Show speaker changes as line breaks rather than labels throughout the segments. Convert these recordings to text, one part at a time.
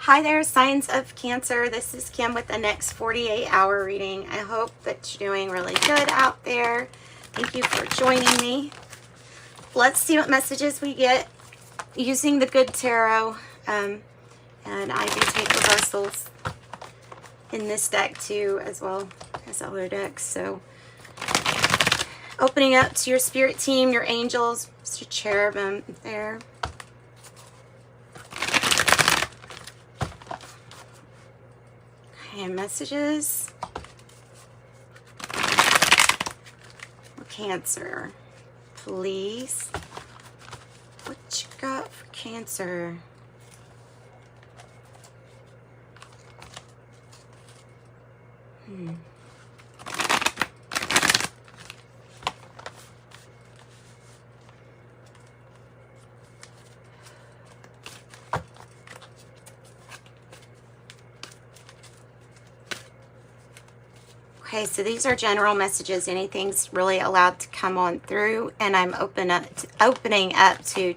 Hi there, signs of Cancer. This is Kim with the next 48-hour reading. I hope that you're doing really good out there. Thank you for joining me. Let's see what messages we get using the good tarot. And I do take reversals in this deck too, as well as other decks. So opening up to your spirit team, your angels, your cherubim there. And messages for Cancer, please. What you got for Cancer? Okay, so these are general messages. Anything's really allowed to come on through, and I'm opening up to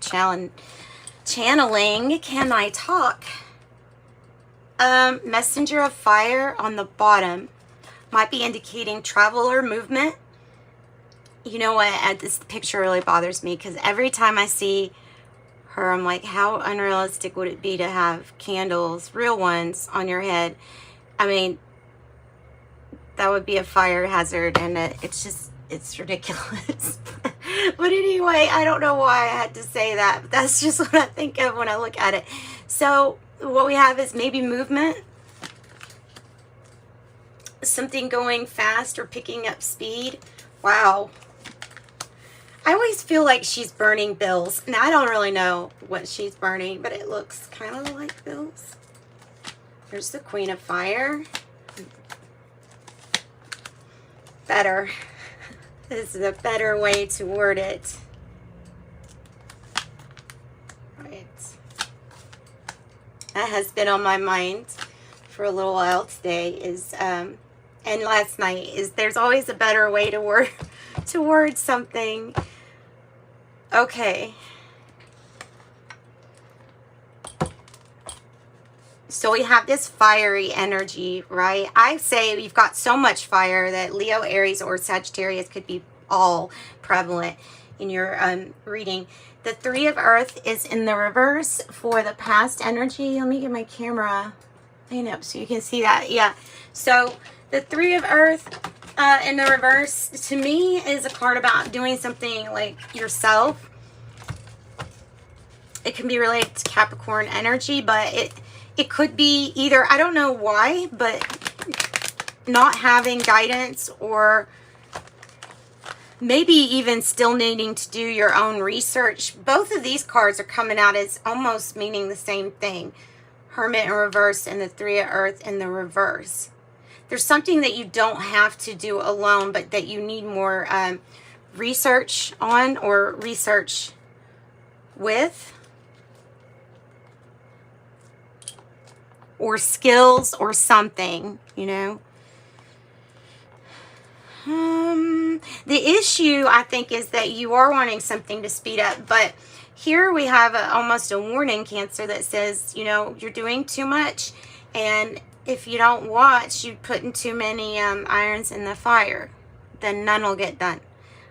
channeling. Can I talk? Messenger of fire on the bottom might be indicating travel or movement. You know what? This picture really bothers me because every time I see her, I'm like, how unrealistic would it be to have candles, real ones, on your head? I mean, that would be a fire hazard, and it's ridiculous. But anyway, I don't know why I had to say that, but that's just what I think of when I look at it. So what we have is maybe movement, something going fast or picking up speed. Wow. I always feel like she's burning bills. Now, I don't really know what she's burning, but it looks kind of like bills. There's the Queen of Fire. Better. This is a better way to word it. Right. That has been on my mind for a little while today, is and last night, is there's always a better way to word something. Okay. So we have this fiery energy, right? I say we've got so much fire that Leo, Aries, or Sagittarius could be all prevalent in your reading. The Three of Earth is in the reverse for the past energy. Let me get my camera up so you can see that. Yeah. So the Three of Earth in the reverse, to me, is a card about doing something like yourself. It can be related to Capricorn energy, but it could be either, I don't know why, but not having guidance, or maybe even still needing to do your own research. Both of these cards are coming out as almost meaning the same thing. Hermit in reverse and the Three of Earth in the reverse. There's something that you don't have to do alone, but that you need more research on, or research with, or skills or something, you know. The issue, I think, is that you are wanting something to speed up, but here we have almost a warning, Cancer, that says, you know, you're doing too much, and if you don't watch, you're putting too many irons in the fire, then none will get done.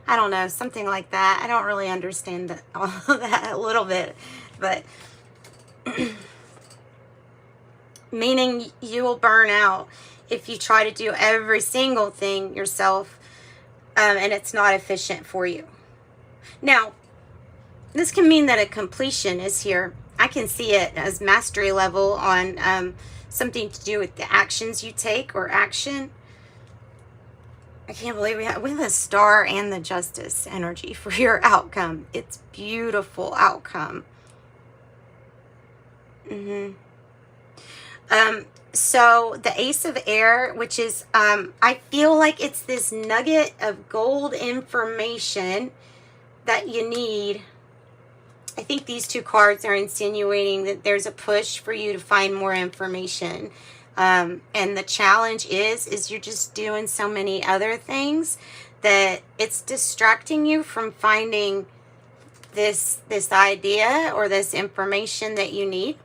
I don't know, something like that. I don't really understand all of that, a little bit, but meaning you will burn out if you try to do every single thing yourself, and it's not efficient for you. Now, this can mean that a completion is here. I can see it as mastery level on something to do with the actions you take, or action. I can't believe we have the Star and the Justice energy for your outcome. It's beautiful outcome. So the Ace of Air, which is, I feel like it's this nugget of gold information that you need. I think these two cards are insinuating that there's a push for you to find more information. And the challenge is you're just doing so many other things that it's distracting you from finding this idea or this information that you need.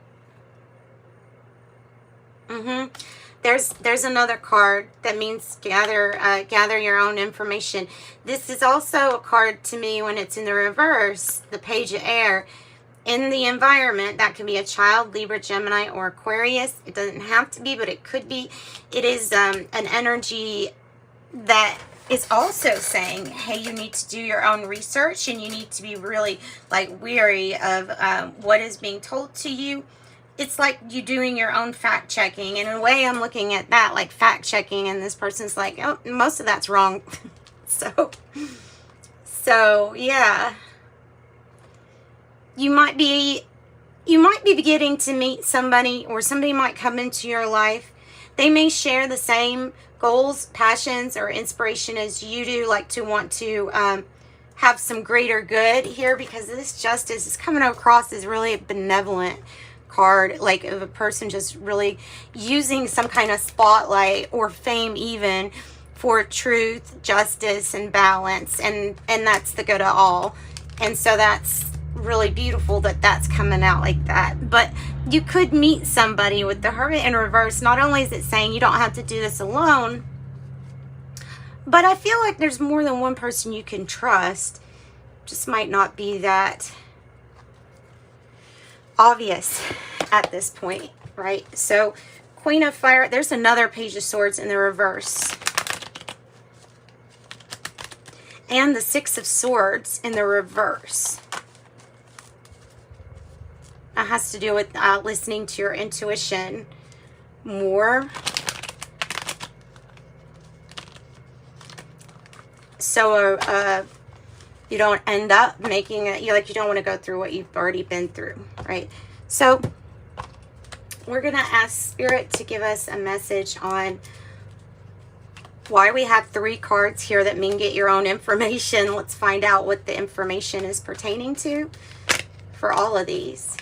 There's another card that means gather your own information. This is also a card to me when it's in the reverse, the Page of Air. In the environment, that can be a child, Libra, Gemini, or Aquarius. It doesn't have to be, but it could be. It is an energy that is also saying, hey, you need to do your own research, and you need to be really like weary of what is being told to you. It's like you doing your own fact checking. And in a way, I'm looking at that like fact checking, and this person's like, oh, most of that's wrong. so yeah. You might be beginning to meet somebody, or somebody might come into your life. They may share the same goals, passions, or inspiration as you do, like to want to have some greater good here, because this Justice is coming across as really a benevolent card, like of a person just really using some kind of spotlight or fame even for truth, justice, and balance, and that's the good of all. And so that's really beautiful that that's coming out like that. But you could meet somebody with the Hermit in reverse. Not only is it saying you don't have to do this alone, but I feel like there's more than one person you can trust. Just might not be that obvious at this point, right? So Queen of Fire, there's another Page of Swords in the reverse, and the Six of Swords in the reverse. It has to do with listening to your intuition more. So you don't end up making it, you don't want to go through what you've already been through, right? So we're going to ask Spirit to give us a message on why we have 3 cards here that mean get your own information. Let's find out what the information is pertaining to for all of these.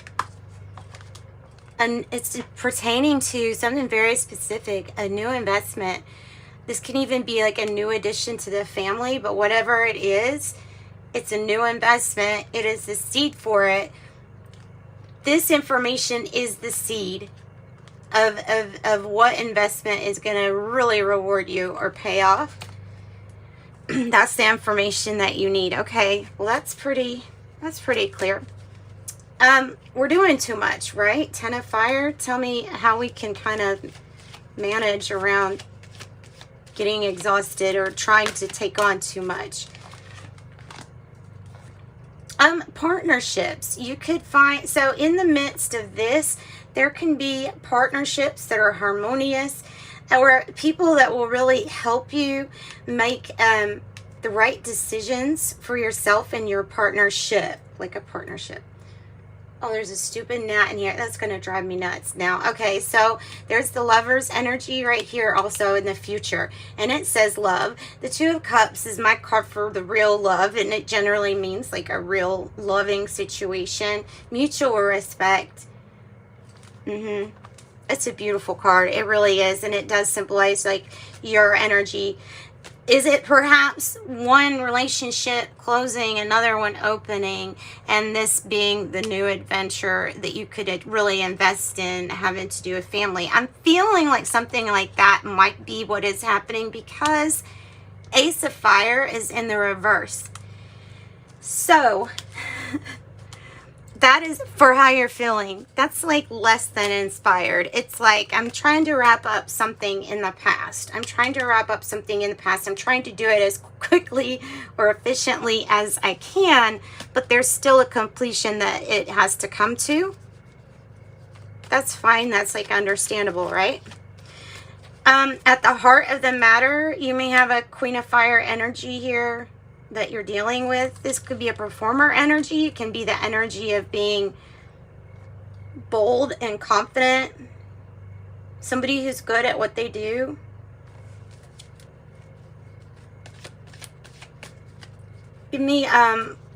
And it's pertaining to something very specific, a new investment. This can even be like a new addition to the family, but whatever it is, it's a new investment. It is the seed for it. This information is the seed of what investment is going to really reward you or pay off. That's the information that you need. Okay, well that's pretty clear. We're doing too much, right? 10 of Fire. Tell me how we can kind of manage around getting exhausted or trying to take on too much. Partnerships. You could find, so in the midst of this, there can be partnerships that are harmonious, or people that will really help you make the right decisions for yourself and your partnership, like a partnership. Oh, there's a stupid gnat in here. That's going to drive me nuts now. Okay, so there's the Lover's energy right here also in the future. And it says love. The Two of Cups is my card for the real love. And it generally means like a real loving situation. Mutual respect. It's a beautiful card. It really is. And it does symbolize like your energy. Is it perhaps one relationship closing, another one opening, and this being the new adventure that you could really invest in, having to do with family? I'm feeling like something like that might be what is happening, because Ace of Fire is in the reverse. So that is for how you're feeling. That's like less than inspired. It's like I'm trying to wrap up something in the past. I'm trying to wrap up something in the past. I'm trying to do it as quickly or efficiently as I can, but there's still a completion that it has to come to. That's fine. That's like understandable, right? At the heart of the matter, you may have a Queen of Fire energy here that you're dealing with. This could be a performer energy. It can be the energy of being bold and confident. Somebody who's good at what they do. Give me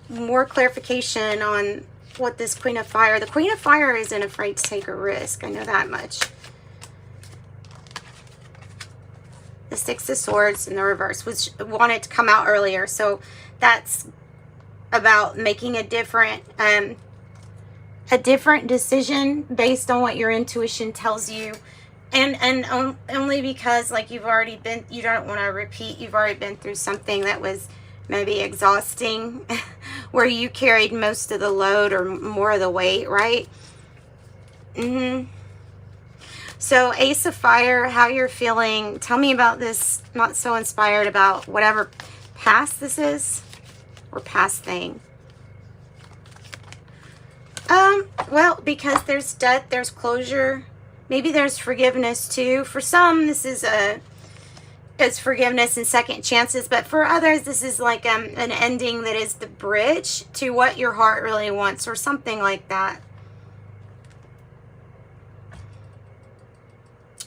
more clarification on what this Queen of Fire. The Queen of Fire isn't afraid to take a risk. I know that much. The Six of Swords in the reverse, which wanted to come out earlier. So that's about making a different decision based on what your intuition tells you, only because, like, you've already been, you don't want to repeat, you've already been through something that was maybe exhausting, where you carried most of the load or more of the weight, right? So Ace of Fire, how you're feeling. Tell me about this. Not so inspired about whatever past this is or past thing. Well, because there's death, there's closure. Maybe there's forgiveness too. For some, this is it's forgiveness and second chances, but for others, this is like an ending that is the bridge to what your heart really wants, or something like that.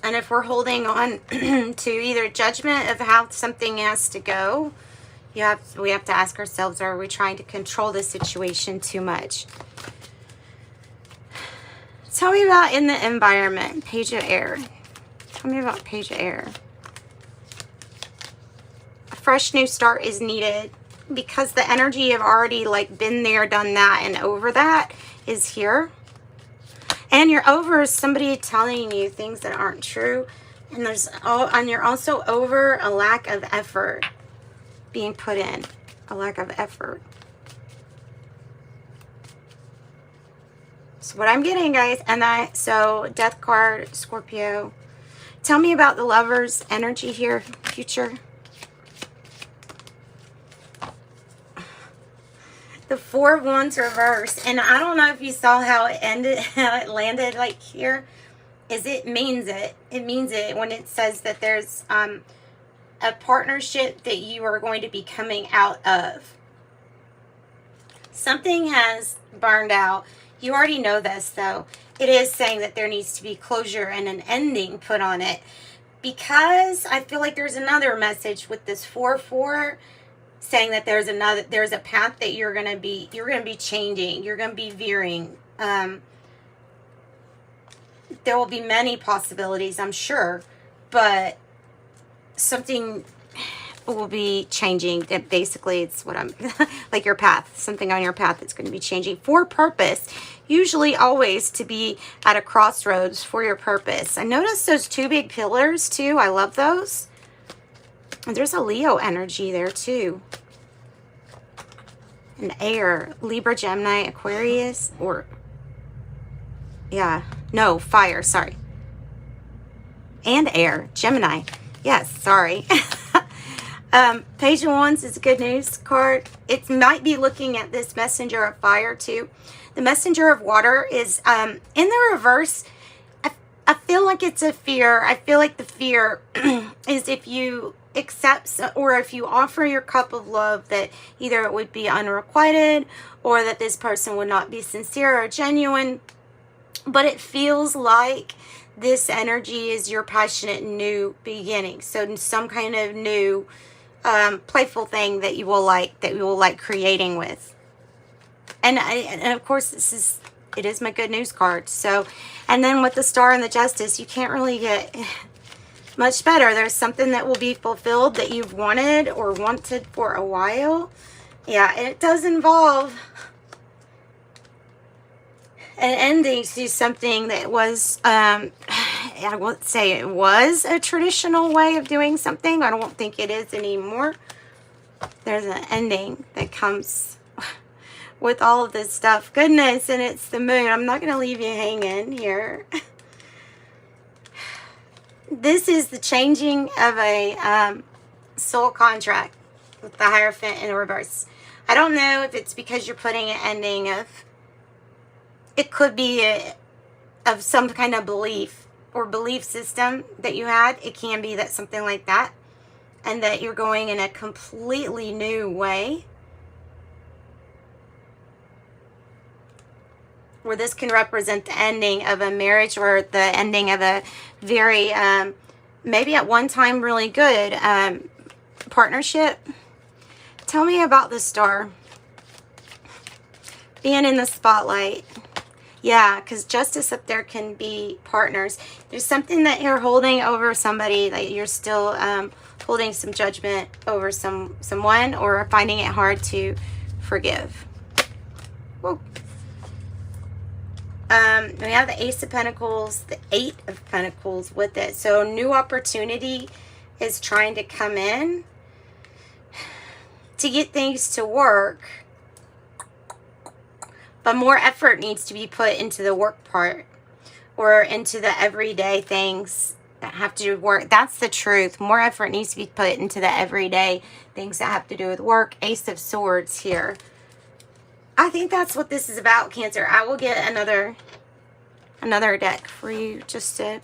And if we're holding on to either judgment of how something has to go, we have to ask ourselves, are we trying to control the situation too much? Tell me about in the environment, Page of Air. Tell me about Page of Air. A fresh new start is needed because the energy of already like been there, done that, and over that is here. And you're over somebody telling you things that aren't true. And you're also over a lack of effort being put in. A lack of effort. So what I'm getting, guys, so Death card, Scorpio. Tell me about the Lover's energy here, future. The Four of Wands reversed, and I don't know if you saw how it ended, how it landed like here. It means it. It means it when it says that there's a partnership that you are going to be coming out of. Something has burned out. You already know this, though. It is saying that there needs to be closure and an ending put on it, because I feel like there's another message with this 4-4. Saying that there's a path that you're gonna be changing, you're gonna be veering. There will be many possibilities, I'm sure, but something will be changing. Basically, it's what I'm like your path, something on your path that's going to be changing for purpose. Usually, always to be at a crossroads for your purpose. I noticed those two big pillars too. I love those. And there's a Leo energy there too. An air, Libra, Gemini, Aquarius, or fire, sorry. And air, Gemini. Yes, sorry. Page of Wands is a good news card. It might be looking at this Messenger of Fire too. The Messenger of Water is in the reverse. I feel like it's a fear. I feel like the fear is if you accept or if you offer your cup of love, that either it would be unrequited or that this person would not be sincere or genuine. But it feels like this energy is your passionate new beginning. So some kind of new playful thing that you will like creating with. And of course it is my good news card. So, and then with the Star and the Justice, you can't really get much better. There's something that will be fulfilled that you've wanted for a while. Yeah, and it does involve an ending to something that was, I won't say it was a traditional way of doing something. I don't think it is anymore. There's an ending that comes with all of this stuff. Goodness, and it's the moon. I'm not going to leave you hanging here. This is the changing of a soul contract with the Hierophant in reverse. I don't know if it's because you're putting an ending of, it could be of some kind of belief or belief system that you had. It can be that something like that, and that you're going in a completely new way. Where this can represent the ending of a marriage or the ending of a very, maybe at one time really good partnership. Tell me about the Star. Being in the spotlight. Yeah, because justice up there can be partners. There's something that you're holding over somebody, that you're still holding some judgment over someone, or finding it hard to forgive. Whoa. We have the Ace of Pentacles, the Eight of Pentacles with it. So new opportunity is trying to come in to get things to work. But more effort needs to be put into the work part, or into the everyday things that have to do with work. That's the truth. More effort needs to be put into the everyday things that have to do with work. Ace of Swords here. I think that's what this is about, Cancer. I will get another deck for you just to,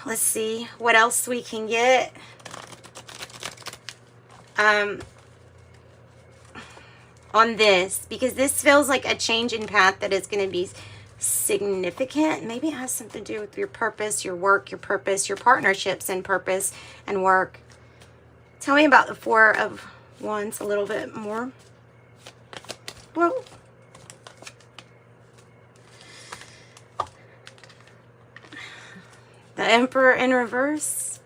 let's see what else we can get. On this, because this feels like a change in path that is going to be significant. Maybe it has something to do with your purpose, your work, your purpose, your partnerships and purpose and work. Tell me about the Four of Wands a little bit more. Whoa. The Emperor in reverse.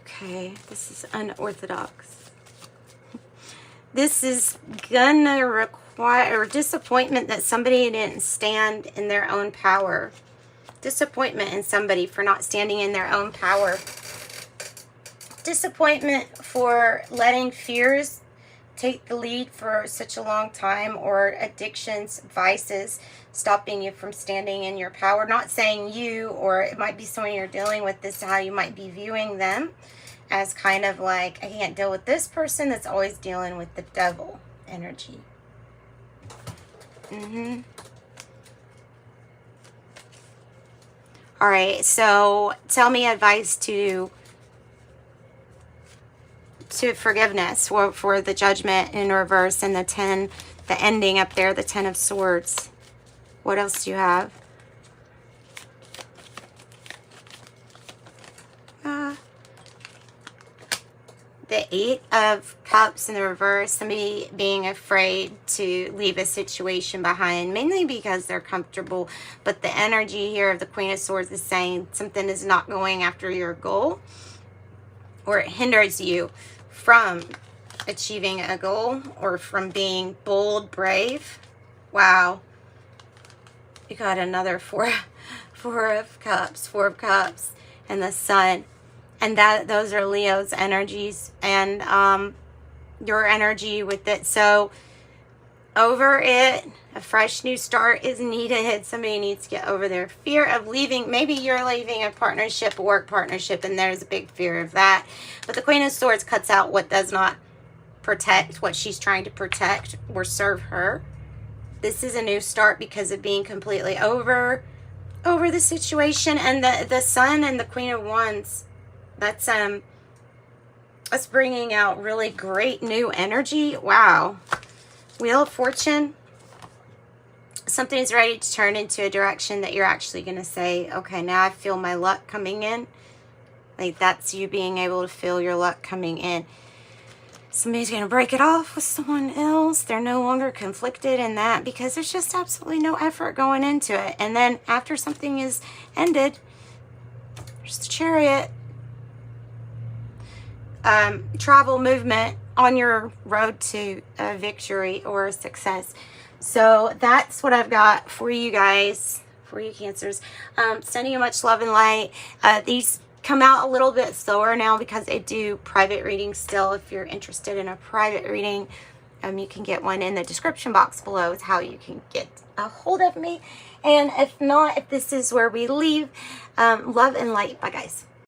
Okay, this is unorthodox. This is gonna require disappointment that somebody didn't stand in their own power. Disappointment in somebody for not standing in their own power. Disappointment for letting fears take the lead for such a long time, or addictions, vices, stopping you from standing in your power. Not saying you, or it might be someone you're dealing with, this is how you might be viewing them. As kind of like, I can't deal with this person that's always dealing with the devil energy. All right, so tell me advice to forgiveness for the Judgment in reverse and the 10, the ending up there, the 10 of Swords. What else do you have? The 8 of Cups in the reverse, somebody being afraid to leave a situation behind, mainly because they're comfortable. But the energy here of the Queen of Swords is saying something is not going after your goal, or it hinders you from achieving a goal, or from being bold, brave. Wow. You got another four of Cups, and the Sun. And those are Leo's energies, and your energy with it. So over it, a fresh new start is needed. Somebody needs to get over their fear of leaving. Maybe you're leaving a partnership, a work partnership, and there's a big fear of that. But the Queen of Swords cuts out what does not protect, what she's trying to protect or serve her. This is a new start because of being completely over the situation. And the Sun and the Queen of Wands, that's bringing out really great new energy. Wow. Wheel of Fortune. Something's ready to turn into a direction that you're actually going to say, okay, now I feel my luck coming in. Like, that's you being able to feel your luck coming in. Somebody's going to break it off with someone else. They're no longer conflicted in that because there's just absolutely no effort going into it. And then after something is ended, there's the Chariot. Travel, movement on your road to a victory or a success. So that's what I've got for you guys, for you Cancers. Sending you much love and light. These come out a little bit slower now because I do private readings still. If you're interested in a private reading, you can get one in the description box below is how you can get a hold of me. And if not, if this is where we leave, love and light. Bye guys.